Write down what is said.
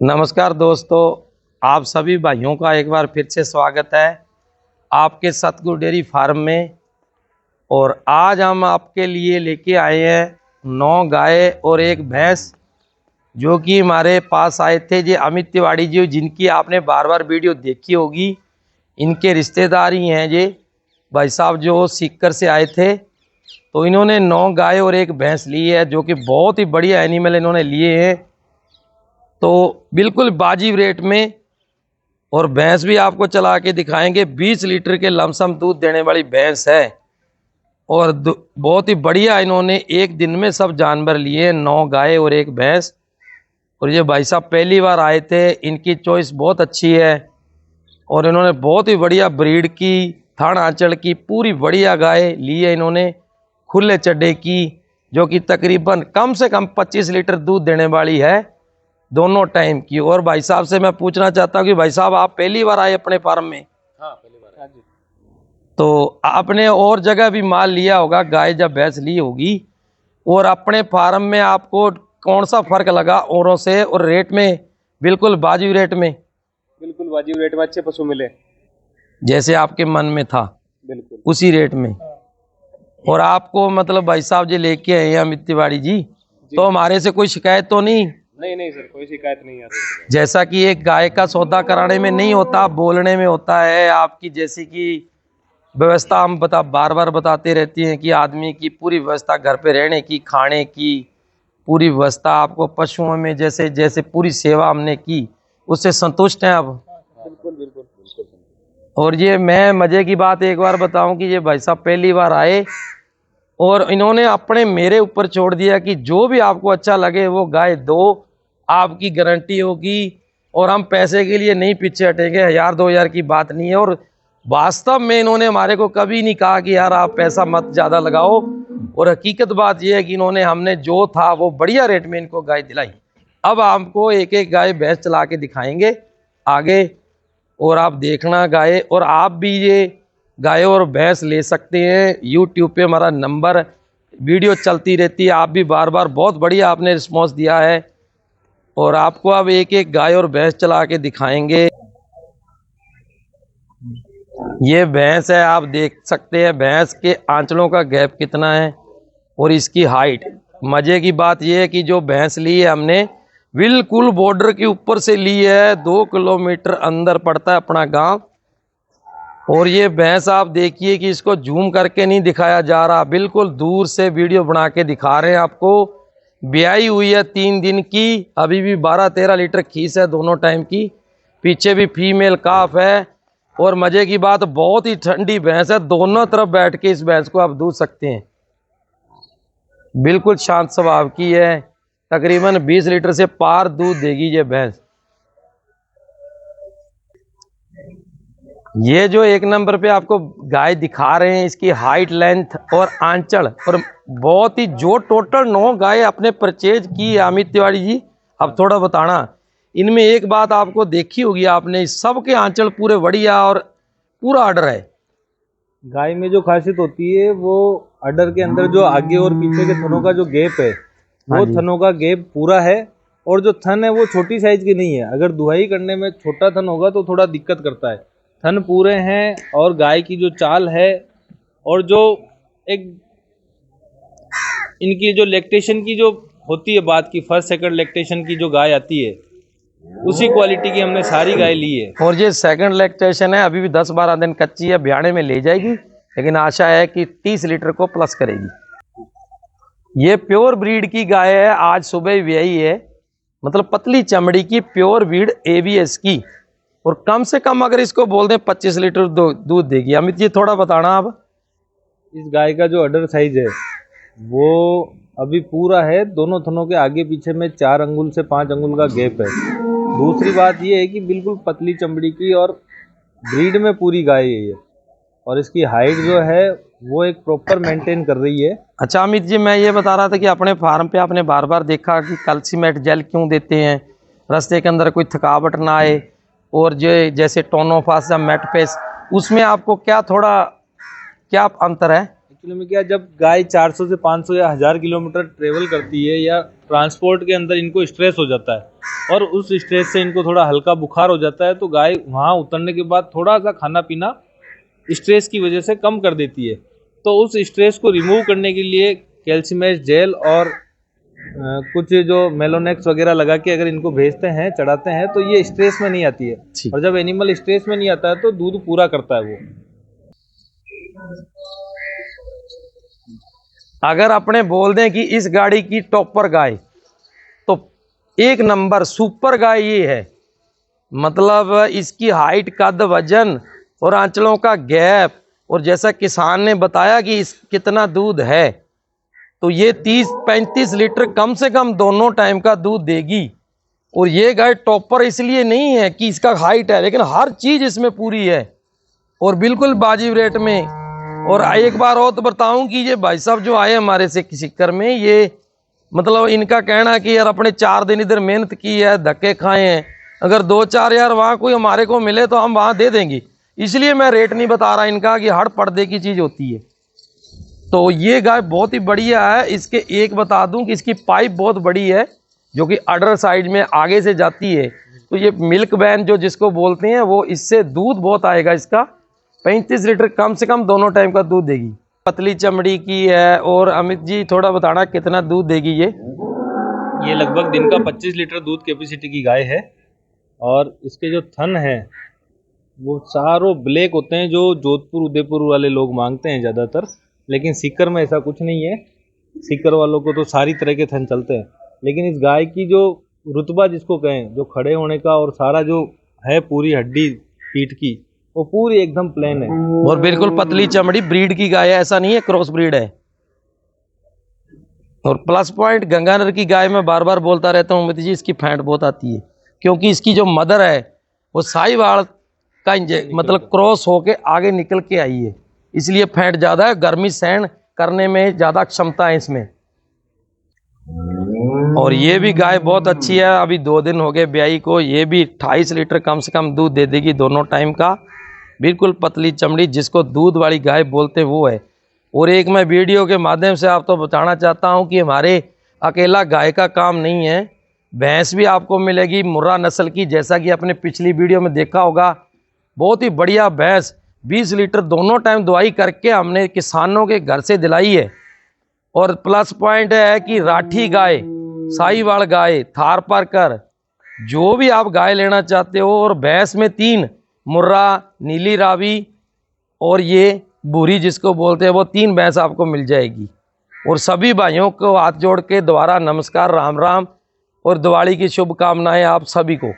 नमस्कार दोस्तों, आप सभी भाइयों का एक बार फिर से स्वागत है आपके सतगुरु डेयरी फार्म में। और आज हम आपके लिए लेके आए हैं 9 गाय और एक भैंस, जो कि हमारे पास आए थे। ये अमित तिवारी जी, जिनकी आपने बार बार वीडियो देखी होगी, इनके रिश्तेदार ही हैं ये भाई साहब, जो सीकर से आए थे। तो इन्होंने 9 गाय और एक भैंस ली है, जो कि बहुत ही बढ़िया एनिमल इन्होंने लिए हैं। तो बिल्कुल वाजिब रेट में, और भैंस भी आपको चला के दिखाएंगे। 20 लीटर के लमसम दूध देने वाली भैंस है, और बहुत ही बढ़िया इन्होंने एक दिन में सब जानवर लिए, 9 गाय और एक भैंस। और ये भाई साहब पहली बार आए थे, इनकी चॉइस बहुत अच्छी है, और इन्होंने बहुत ही बढ़िया ब्रीड की, थान आंचल की पूरी बढ़िया गाय ली है इन्होंने, खुले चड्डे की, जो कि तकरीबन कम से कम 25 लीटर दूध देने वाली है दोनों टाइम की। और भाई साहब से मैं पूछना चाहता हूँ कि भाई साहब, आप पहली बार आए अपने फार्म में? हाँ, पहली बार। हाँ जी। तो आपने और जगह भी माल लिया होगा, गाय जब भैंस ली होगी, और अपने फार्म में आपको कौन सा फर्क लगा औरों से? और रेट में बिल्कुल वाजिब रेट में, बिल्कुल वाजिब रेट में अच्छे पशु मिले, जैसे आपके मन में था बिल्कुल उसी रेट में। और आपको मतलब भाई साहब जी लेके आए हैं अमित तिवारी जी, तो हमारे से कोई शिकायत तो नहीं? नहीं सर, कोई शिकायत नहीं आती। जैसा कि एक गाय का सौदा कराने में नहीं होता, बोलने में होता है। आपकी जैसी कि व्यवस्था हम बार बार बताते रहती हैं कि आदमी की पूरी व्यवस्था, घर पे रहने की, खाने की पूरी व्यवस्था, आपको पशुओं में जैसे जैसे पूरी सेवा हमने की, उससे संतुष्ट हैं आप? बिल्कुल बिल्कुल बिल्कुल। और ये मैं मजे की बात एक बार बताऊं कि ये भाई साहब पहली बार आए, और इन्होंने अपने मेरे ऊपर छोड़ दिया कि जो भी आपको अच्छा लगे वो गाय दो, आपकी गारंटी होगी, और हम पैसे के लिए नहीं पीछे हटेंगे। 1000-2000 की बात नहीं है। और वास्तव में इन्होंने हमारे को कभी नहीं कहा कि यार आप पैसा मत ज़्यादा लगाओ। और हकीकत बात यह है कि इन्होंने, हमने जो था वो बढ़िया रेट में इनको गाय दिलाई। अब आपको एक एक गाय भैंस चला के दिखाएंगे आगे, और आप देखना गाय। और आप भी ये गाय और भैंस ले सकते हैं। यूट्यूब पे हमारा नंबर, वीडियो चलती रहती है। आप भी बार बार बहुत बढ़िया आपने रिस्पॉन्स दिया है, और आपको अब एक एक गाय और भैंस चला के दिखाएंगे। ये भैंस है, आप देख सकते हैं भैंस के आंचलों का गैप कितना है, और इसकी हाइट। मजे की बात यह है कि जो भैंस ली है हमने, बिल्कुल बॉर्डर के ऊपर से ली है। 2 किलोमीटर अंदर पड़ता है अपना गांव। और ये भैंस आप देखिए कि इसको जूम करके नहीं दिखाया जा रहा, बिल्कुल दूर से वीडियो बना के दिखा रहे हैं आपको। ब्याई हुई है 3 दिन की, अभी भी 12-13 लीटर खीस है दोनों टाइम की। पीछे भी फीमेल काफ है। और मजे की बात, बहुत ही ठंडी भैंस है, दोनों तरफ बैठ के इस भैंस को आप दूध सकते हैं। बिल्कुल शांत स्वभाव की है, तकरीबन 20 लीटर से पार दूध देगी ये भैंस। ये जो एक नंबर पे आपको गाय दिखा रहे हैं, इसकी हाइट, लेंथ और आंचल, और बहुत ही, जो टोटल 9 गाय अपने परचेज की अमित तिवारी जी, अब थोड़ा बताना। इनमें एक बात आपको देखी होगी आपने, सबके आंचल पूरे बढ़िया और पूरा ऑर्डर है। गाय में जो खासियत होती है वो अडर के अंदर जो आगे और पीछे के थनों का जो गैप है, हाँ वो जी। थनों का गैप पूरा है। और जो थन है वो छोटी साइज की नहीं है। अगर दुहाई करने में छोटा थन होगा तो थोड़ा दिक्कत करता है। थन पूरे हैं, और गाय की जो चाल है, और जो एक इनकी जो लैक्टेशन की जो होती है बात की, फर्स्ट सेकंड लैक्टेशन की जो गाय आती है, उसी क्वालिटी की हमने सारी गाय ली है। और ये सेकंड लैक्टेशन है, अभी भी 10-12 दिन कच्ची है, ब्याने में ले जाएगी, लेकिन आशा है कि 30 लीटर को प्लस करेगी। ये प्योर ब्रीड की गाय है, आज सुबह ब्याई है, मतलब पतली चमड़ी की प्योर ब्रीड ABS की। और कम से कम अगर इसको बोल दें 25 लीटर दूध देगी। अमित जी थोड़ा बताना आप। इस गाय का जो अडर साइज है वो अभी पूरा है। दोनों थनों के आगे पीछे में 4 अंगुल से 5 अंगुल का गैप है। दूसरी बात ये है कि बिल्कुल पतली चमड़ी की और ब्रीड में पूरी गाय है ये। और इसकी हाइट जो है वो एक प्रॉपर मेंटेन कर रही है। अच्छा अमित जी, मैं ये बता रहा था कि अपने फार्म पे आपने बार बार देखा कि कैल्सीमेट जेल क्यों देते हैं, रास्ते के अंदर कोई थकावट ना आए। और जो जैसे टोनोफास या मेटपेस, उसमें आपको क्या अंतर है? एक्चुअली में क्या, जब गाय 400 से 500 या 1000 किलोमीटर ट्रेवल करती है या ट्रांसपोर्ट के अंदर इनको स्ट्रेस हो जाता है, और उस स्ट्रेस से इनको थोड़ा हल्का बुखार हो जाता है, तो गाय वहाँ उतरने के बाद थोड़ा सा खाना पीना स्ट्रेस की वजह से कम कर देती है। तो उस स्ट्रेस को रिमूव करने के लिए कैल्शियमेट जेल और कुछ जो मेलोनेक्स वगैरह लगा के अगर इनको भेजते हैं, चढ़ाते हैं, तो ये स्ट्रेस में नहीं आती है। और जब एनिमल स्ट्रेस में नहीं आता है तो दूध पूरा करता है वो। अगर अपने बोल दें कि इस गाड़ी की टॉपर गाय, तो एक नंबर सुपर गाय ये है। मतलब इसकी हाइट, कद, वजन और आंचलों का गैप, और जैसा किसान ने बताया कि इस कितना दूध है, तो ये 30-35 लीटर कम से कम दोनों टाइम का दूध देगी। और ये गाय टॉपर इसलिए नहीं है कि इसका हाइट है, लेकिन हर चीज़ इसमें पूरी है और बिल्कुल वाजिब रेट में। और एक बार और तो बताऊं कि ये भाई साहब जो आए हमारे से सिक्कर में, ये मतलब इनका कहना कि यार अपने 4 दिन इधर मेहनत की है, धक्के खाए हैं, अगर 2-4 यार वहाँ कोई हमारे को मिले तो हम वहाँ दे देंगे। इसलिए मैं रेट नहीं बता रहा इनका कि हर पर्दे की चीज़ होती है। तो ये गाय बहुत ही बढ़िया है। इसके एक बता दूं कि इसकी पाइप बहुत बड़ी है, जो कि अडर साइड में आगे से जाती है। तो ये मिल्क वैन जो जिसको बोलते हैं, वो इससे दूध बहुत आएगा। इसका 35 लीटर कम से कम दोनों टाइम का दूध देगी। पतली चमड़ी की है। और अमित जी थोड़ा बताना कितना दूध देगी ये लगभग दिन का 25 लीटर दूध कैपेसिटी की गाय है। और इसके जो थन है वो चारों ब्लैक होते हैं, जो जोधपुर उदयपुर वाले लोग मांगते हैं ज़्यादातर। लेकिन सीकर में ऐसा कुछ नहीं है, सीकर वालों को तो सारी तरह के थन चलते हैं। लेकिन इस गाय की जो रुतबा जिसको कहें, जो खड़े होने का और सारा जो है पूरी हड्डी पीठ की, वो पूरी एकदम प्लेन है और बिल्कुल पतली चमड़ी। ब्रीड की गाय है, ऐसा नहीं है क्रॉस ब्रीड है। और प्लस पॉइंट गंगानगर की गाय में बार बार बोलता रहता हूँ अमित जी, इसकी फैट बहुत आती है, क्योंकि इसकी जो मदर है वो साहिवाल का मतलब क्रॉस होके आगे निकल के आई है, इसलिए फैट ज़्यादा है। गर्मी सहन करने में ज़्यादा क्षमता है इसमें। और ये भी गाय बहुत अच्छी है, अभी 2 दिन हो गए ब्याई को। ये भी 28 लीटर कम से कम दूध दे देगी दोनों टाइम का। बिल्कुल पतली चमड़ी, जिसको दूध वाली गाय बोलते वो है। और एक मैं वीडियो के माध्यम से आपको बताना चाहता हूँ कि हमारे अकेला गाय का काम नहीं है, भैंस भी आपको मिलेगी मुर्रा नस्ल की। जैसा कि आपने पिछली वीडियो में देखा होगा, बहुत ही बढ़िया भैंस 20 लीटर दोनों टाइम दवाई करके हमने किसानों के घर से दिलाई है। और प्लस पॉइंट है कि राठी गाय, साहिवाल गाय, थार पारकर, जो भी आप गाय लेना चाहते हो। और भैंस में 3 मुर्रा, नीली रावी और ये बूरी जिसको बोलते हैं, वो 3 भैंस आपको मिल जाएगी। और सभी भाइयों को हाथ जोड़ के दोबारा नमस्कार, राम राम और दिवाली की शुभकामनाएं आप सभी को।